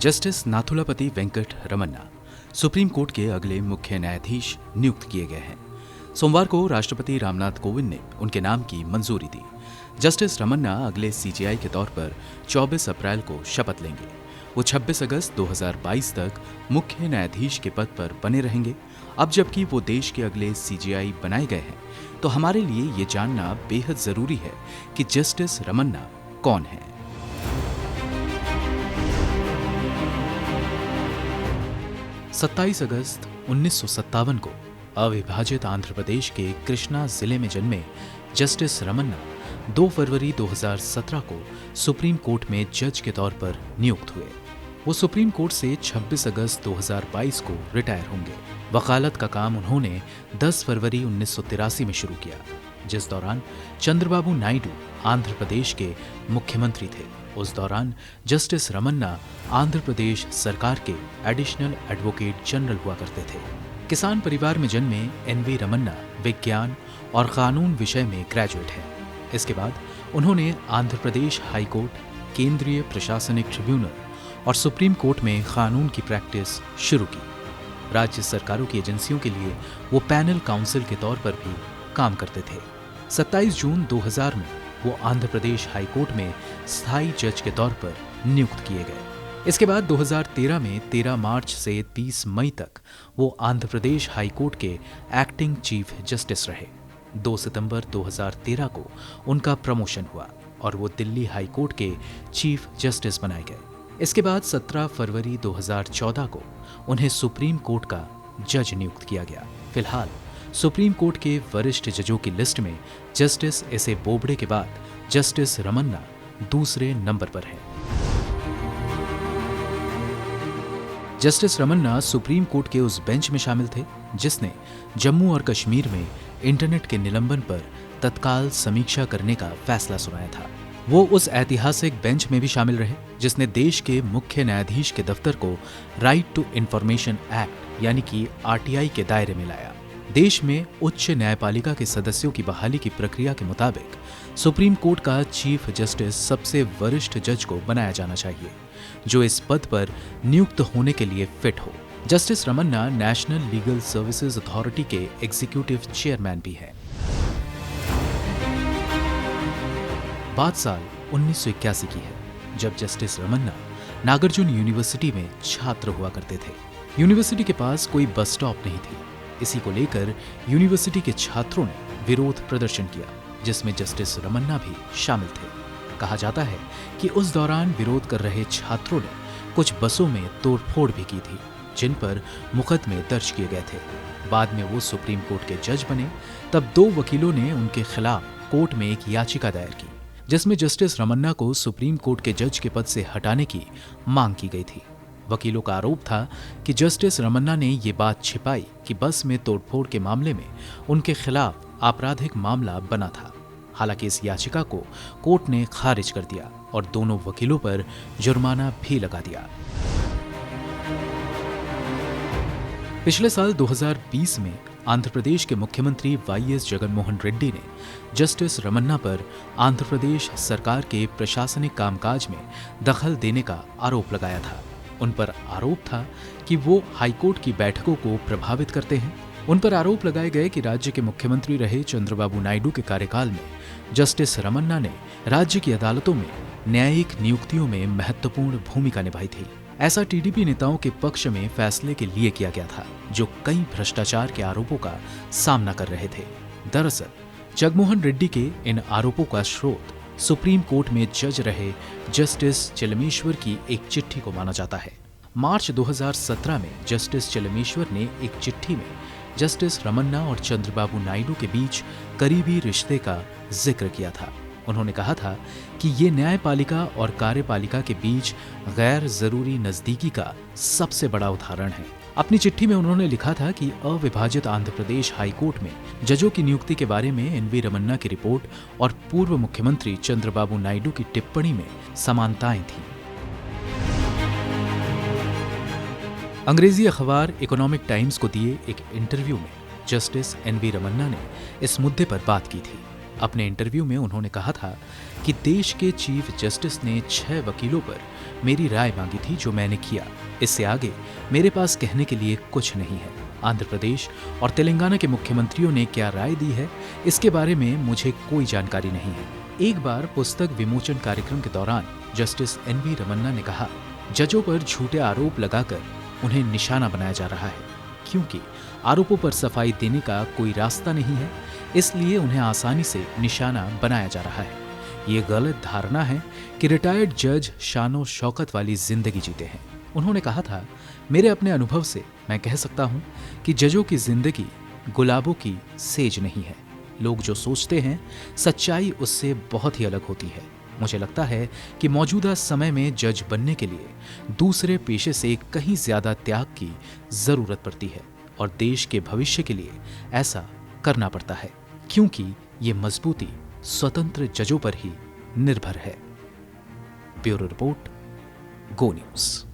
Justice Nuthalapati Venkata Ramana Supreme Court के अगले मुख्य न्यायाधीश नियुक्त किए गए हैं। सोमवार को राष्ट्रपति रामनाथ कोविंद ने उनके नाम की मंजूरी दी। जस्टिस रमन्ना अगले सीजेआई के तौर पर 24 अप्रैल को शपथ लेंगे। वो 26 अगस्त 2022 तक मुख्य न्यायाधीश के पद पर बने रहेंगे। अब जबकि वो देश के अगले सीजेआई बनाए गए हैं, तो हमारे लिए ये जानना बेहद जरूरी है कि जस्टिस रमन्ना कौन है। 27 अगस्त 1957 को अविभाजित आंध्र प्रदेश के कृष्णा जिले में जन्मे जस्टिस रमन्ना 2 फरवरी 2017 को सुप्रीम कोर्ट में जज के तौर पर नियुक्त हुए। वो सुप्रीम कोर्ट से 26 अगस्त 2022 को रिटायर होंगे। वकालत का काम उन्होंने 10 फरवरी 1983 में शुरू किया, जिस दौरान चंद्रबाबू नायडू आंध्र प्रदेश के मुख्यमंत्री थे। उस दौरान जस्टिस रमन्ना आंध्र प्रदेश सरकार के एडिशनल एडवोकेट जनरल हुआ करते थे। किसान परिवार में जन्मे एनवी रमन्ना विज्ञान और कानून विषय में ग्रेजुएट हैं। इसके बाद उन्होंने आंध्र प्रदेश हाई कोर्ट, केंद्रीय प्रशासनिक ट्रिब्यूनल और सुप्रीम कोर्ट में कानून की प्रैक्टिस शुरू की। राज्य सरकारों की एजेंसियों के लिए वो पैनल काउंसिल के तौर पर भी काम करते थे। 27 जून 2000 में वो आंध्र प्रदेश हाई कोर्ट में स्थायी जज के तौर पर नियुक्त किए गए। इसके बाद 2013 में 13 मार्च से 30 मई तक वो आंध्र प्रदेश हाई कोर्ट के एक्टिंग चीफ जस्टिस रहे। 2 सितंबर 2013 को उनका प्रमोशन हुआ और वो दिल्ली हाई कोर्ट के चीफ जस्टिस बनाए गए। इसके बाद 17 फरवरी 2014 को उन्हें सुप्रीम कोर्ट का जज नियुक्त किया गया। फिलहाल सुप्रीम कोर्ट के वरिष्ठ जजों की लिस्ट में जस्टिस एस ए बोबड़े के बाद जस्टिस रमन्ना दूसरे नंबर पर हैं। जस्टिस रमन्ना सुप्रीम कोर्ट के उस बेंच में शामिल थे जिसने जम्मू और कश्मीर में इंटरनेट के निलंबन पर तत्काल समीक्षा करने का फैसला सुनाया था। वो उस ऐतिहासिक बेंच में भी शामिल रहे जिसने देश के मुख्य न्यायाधीश के दफ्तर को राइट टू इंफॉर्मेशन एक्ट यानी कि आरटीआई के दायरे में लाया। देश में उच्च न्यायपालिका के सदस्यों की बहाली की प्रक्रिया के मुताबिक सुप्रीम कोर्ट का चीफ जस्टिस सबसे वरिष्ठ जज को बनाया जाना चाहिए, जो इस पद पर नियुक्त होने के लिए फिट हो। Justice Ramana national legal services authority के एग्जीक्यूटिव चेयरमैन भी हैं। बात साल 1981 की है, जब जस्टिस रमन्ना नागार्जुन यूनिवर्सिटी में छात्र हुआ करते थे। यूनिवर्सिटी के पास कोई बस स्टॉप नहीं थी। इसी को लेकर यूनिवर्सिटी के छात्रों ने विरोध प्रदर्शन किया, जिसमें जस्टिस रमन्ना भी शामिल थे। कहा जाता है कि उस दौरान विरोध कर रहे छात्रों ने कुछ बसों में तोड़फोड़ भी की थी, जिन पर मुकदमे दर्ज किए गए थे। बाद में वो सुप्रीम कोर्ट के जज बने, तब 2 वकीलों ने उनके खिलाफ कोर्ट में एक याचिका दायर की, जिसमें जस्टिस रमन्ना को सुप्रीम कोर्ट के जज के पद से हटाने की मांग की गई थी। वकीलों का आरोप था कि जस्टिस रमन्ना ने ये बात छिपाई कि बस में तोड़फोड़ के मामले में उनके खिलाफ आपराधिक मामला बना था। हालांकि इस याचिका को कोर्ट ने खारिज कर दिया और दोनों वकीलों पर जुर्माना भी लगा दिया। पिछले साल 2020 में आंध्र प्रदेश के मुख्यमंत्री वाईएस जगनमोहन रेड्डी ने जस्टिस रमन्ना पर आंध्र प्रदेश सरकार के प्रशासनिक कामकाज में दखल देने का आरोप लगाया था। उन पर आरोप था कि वो हाईकोर्ट की बैठकों को प्रभावित करते हैं। उन पर आरोप लगाए गए कि राज्य के मुख्यमंत्री रहे चंद्रबाबू नायडू के कार्यकाल में जस्टिस रमन्ना ने राज्य की अदालतों में न्यायिक नियुक्तियों में महत्वपूर्ण भूमिका निभाई थी। ऐसा टीडीपी नेताओं के पक्ष में फैसले के लिए किया गया था, जो कई भ्रष्टाचार के आरोपों का सामना कर रहे थे। दरअसल जगमोहन रेड्डी के इन आरोपों का स्रोत सुप्रीम कोर्ट में जज रहे जस्टिस चलमेश्वर की एक चिट्ठी को माना जाता है। मार्च 2017 में जस्टिस चलमेश्वर ने एक चिट्ठी में जस्टिस रमन्ना और चंद्रबाबू नायडू के बीच करीबी रिश्ते का जिक्र किया था। उन्होंने कहा था कि ये न्यायपालिका और कार्यपालिका के बीच गैर जरूरी नजदीकी का सबसे बड़ा उदाहरण है। अपनी चिट्ठी में उन्होंने लिखा था कि अविभाजित आंध्र प्रदेश हाई कोर्ट में जजों की नियुक्ति के बारे में एनवी रमन्ना की रिपोर्ट और पूर्व मुख्यमंत्री चंद्रबाबू नायडू की टिप्पणी में समानताएं थीं। अंग्रेजी अखबार इकोनॉमिक टाइम्स को दिए एक इंटरव्यू में जस्टिस एनवी रमन्ना ने इस मुद्दे पर बात की थी। अपने इंटरव्यू में उन्होंने कहा था कि देश के चीफ जस्टिस ने 6 वकीलों पर मेरी राय मांगी थी, जो मैंने किया। इससे आगे मेरे पास कहने के लिए कुछ नहीं है। आंध्र प्रदेश और तेलंगाना के मुख्यमंत्रियों ने क्या राय दी है, इसके बारे में मुझे कोई जानकारी नहीं है। एक बार पुस्तक विमोचन कार्यक्रम के दौरान जस्टिस एनवी रमन्ना ने कहा, जजों पर झूठे आरोप लगाकर उन्हें निशाना बनाया जा रहा है, क्योंकि आरोपों पर सफाई देने का कोई रास्ता नहीं है, इसलिए उन्हें आसानी से निशाना बनाया जा रहा है। ये गलत धारणा है कि रिटायर्ड जज शानो शौकत वाली जिंदगी जीते हैं। उन्होंने कहा था, मेरे अपने अनुभव से मैं कह सकता हूं कि जजों की जिंदगी गुलाबों की सेज नहीं है। लोग जो सोचते हैं, सच्चाई उससे बहुत ही अलग होती है। मुझे लगता है कि मौजूदा समय में जज बनने के लिए दूसरे पेशे से कहीं ज्यादा त्याग की जरूरत पड़ती है और देश के भविष्य के लिए ऐसा करना पड़ता है, क्योंकि ये मजबूती स्वतंत्र जजों पर ही निर्भर है। ब्यूरो रिपोर्ट, गो न्यूज़।